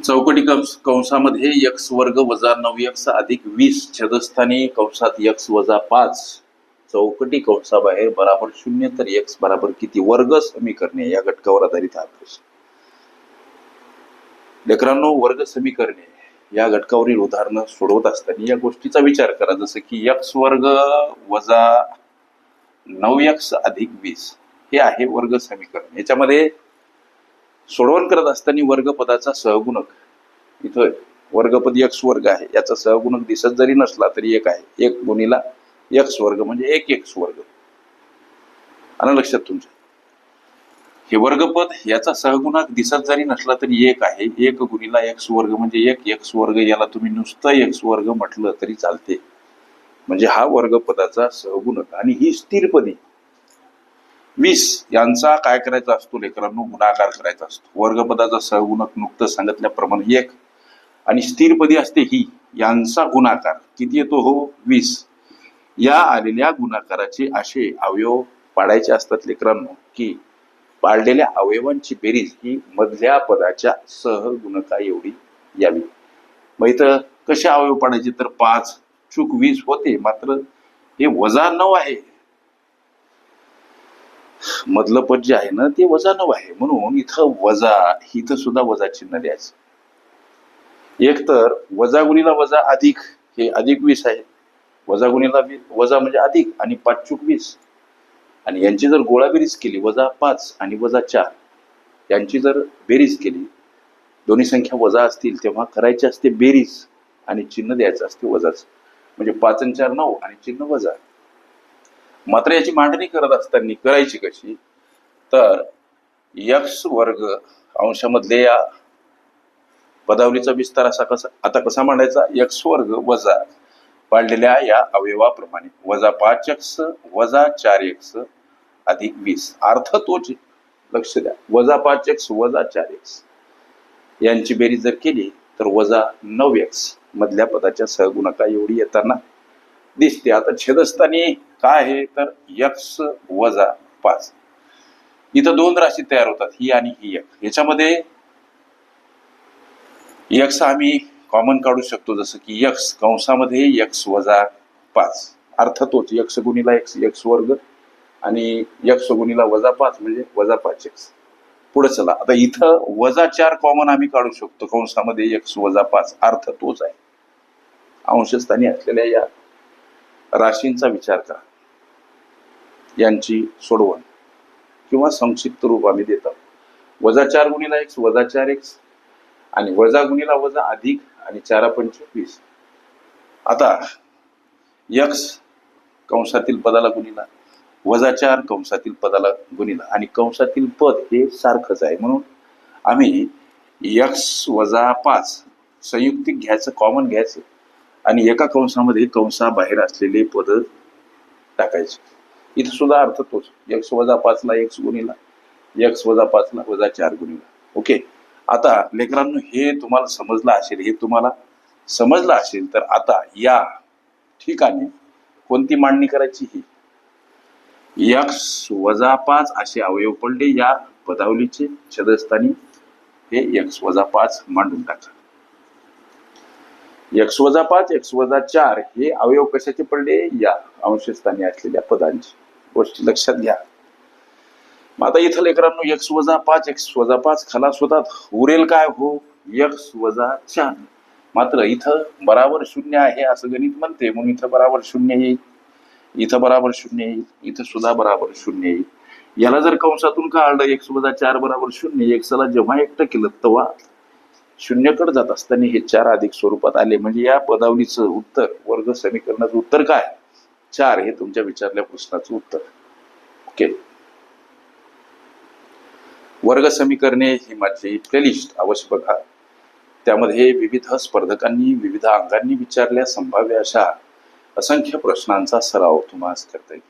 चौकटी कंसामध्ये x वर्ग वजा 9x अधिक 20 छेदस्थानी कंसात x वजा 5 चौकटी कंसाबाहेर बराबर 0 तर x बराबर किती वर्ग समीकरणे या घटकावर आधारित हा प्रश्न. लेकरांनो, वर्ग समीकरणे या घटकावरील उदाहरणं सोडवत असताना या गोष्टीचा विचार करा, जसं की x वर्ग वजा 9x अधिक 20 हे आहे वर्ग समीकरण. याच्यामध्ये सोडवण करत असताना वर्गपदाचा सहगुणक, इथं वर्गपद x वर्ग आहे, याचा सहगुणक दिसत जरी नसला तरी एक आहे. 1 गुणिला x वर्ग म्हणजे 1x वर्ग. आलं लक्षात तुमच्या? हे वर्गपद याचा सहगुणक दिसत जरी नसला तरी एक आहे. 1 गुणिला x वर्ग म्हणजे 1x वर्ग. याला तुम्ही नुसतं x वर्ग म्हटलं तरी चालते. म्हणजे हा वर्गपदाचा सहगुणक. आणि ही स्थिरपदी 20 यांचा काय करायचा असतो लेकरांनो? गुणाकार करायचा असतो. वर्गपदाचा सहगुणक नुकतं सांगितल्याप्रमाणे 1 आणि स्थिरपदी असते ही, यांचा गुणाकार किती येतो? हो, 20. या आलेल्या गुणाकाराचे असे अवयव पाडायचे असतात लेकरांनो की पाडलेल्या अवयवांची बेरीज ही मधल्या पदाच्या सहगुणका एवढी यावी. मग इथं कसे अवयव पाडायचे? तर 5 चूक 20 होते, मात्र हे वजा 9 आहे. मधलं पद जे आहे ना ते वजा 9 आहे, म्हणून इथं वजा, इथं सुद्धा वजा चिन्ह द्यायचं. एक तर वजा गुणिला वजा अधिक, हे अधिक 20 आहे. वजा गुणिला वजा म्हणजे अधिक आणि 5 चूक 20. आणि यांची जर गोळाबेरीज केली, वजा 5 आणि वजा 4 यांची जर बेरीज केली, दोन्ही संख्या वजा असतील तेव्हा करायची असते बेरीज आणि चिन्ह द्यायचं असते वजाच. म्हणजे 5 आणि 4 9 आणि चिन्ह वजा. मात्र याची मांडणी करत असताना करायची कशी? तर x वर्ग अंशामधले या पदावलीचा विस्तार असा कसा मांडायचा? x वर्ग वजा पाडलेल्या या अवयवाप्रमाणे वजा 5x वजा 4x अधिक 20. अर्थ तोच, लक्ष द्या. वजा 5x वजा 4x यांची बेरीज जर केली तर वजा 9x मधल्या पदाच्या सहगुणका एवढी येताना दिसते. आता छेदस्थानी काय आहे? तर x वजा 5. इथं दोन राशी तयार होतात, ही आणि ही एक. याच्यामध्ये x आम्ही कॉमन काढू शकतो, जसं की x कंसामध्ये x वजा 5. अर्थ तोच, x गुणिला x वर्ग आणि x गुणिला वजा 5 म्हणजे वजा 5x. पुढे चला, आता इथं वजा 4 कॉमन आम्ही काढू शकतो कंसामध्ये x वजा 5. अर्थ तोच आहे. अंशस्थानी असलेल्या या राशींचा विचार करा, यांची सोडवण किंवा संक्षिप्त रूप आम्ही देतो. वजा 4 गुणिला x वजा 4x आणि वजा गुणिला वजा अधिक आणि 4 पंच 20. आता x कंसातील पदाला गुणिला, वजा 4 कंसातील पदाला गुणिला आणि कंसातील पद हे सारखंच आहे, म्हणून आम्ही x वजा 5 संयुक्तिक घ्यायचं, कॉमन घ्यायचं आणि एका कंसामध्ये कंसाबाहेर असलेले पद टाकायचे. इथं सुद्धा अर्थ तोच, x वजा 5 ला x गुणिला, x वजा 5 ला वजा 4 गुणिला. ओके. आता लेकरांनो, हे तुम्हाला समजलं असेल. हे तुम्हाला समजलं असेल तर आता या ठिकाणी कोणती मांडणी करायची? ही x वजा 5 असे अवयव पडले या पदावलीचे, छेदस्थानी हे x वजा 5 मांडून टाका. x वजा 5 x वजा 4 हे अवयव कशाचे पडले? या अंशस्थानी असलेल्या पदांची. गोष्टी लक्षात घ्या. मग आता इथं लेकरांनो x वजा 5 खलास होतात. उरेल काय? हो, x वजा 4. मात्र इथं बराबर 0 आहे असं गणित म्हणते, म्हणून इथं बराबर 0 येईल, इथं बराबर 0 येईल, इथं सुद्धा बराबर 0 येईल. याला जर कंसातून काढलं x वजा 4 बराबर 0, x ला जेव्हा एकटं केलं तेव्हा शून्यकडे जात असताना हे 4 अधिक स्वरूपात आले. म्हणजे या पदावलीचं उत्तर, वर्ग समीकरणाचं उत्तर काय? 4 हे तुमच्या विचारल्या प्रश्नाचं उत्तर. ओके. वर्ग समीकरणे ही माझी प्लेलिस्ट अवश्य बघा. त्यामध्ये विविध स्पर्धकांनी विविध अंगांनी विचारल्या संभाव्य अशा असंख्य प्रश्नांचा सराव तुम्हाला करता येईल.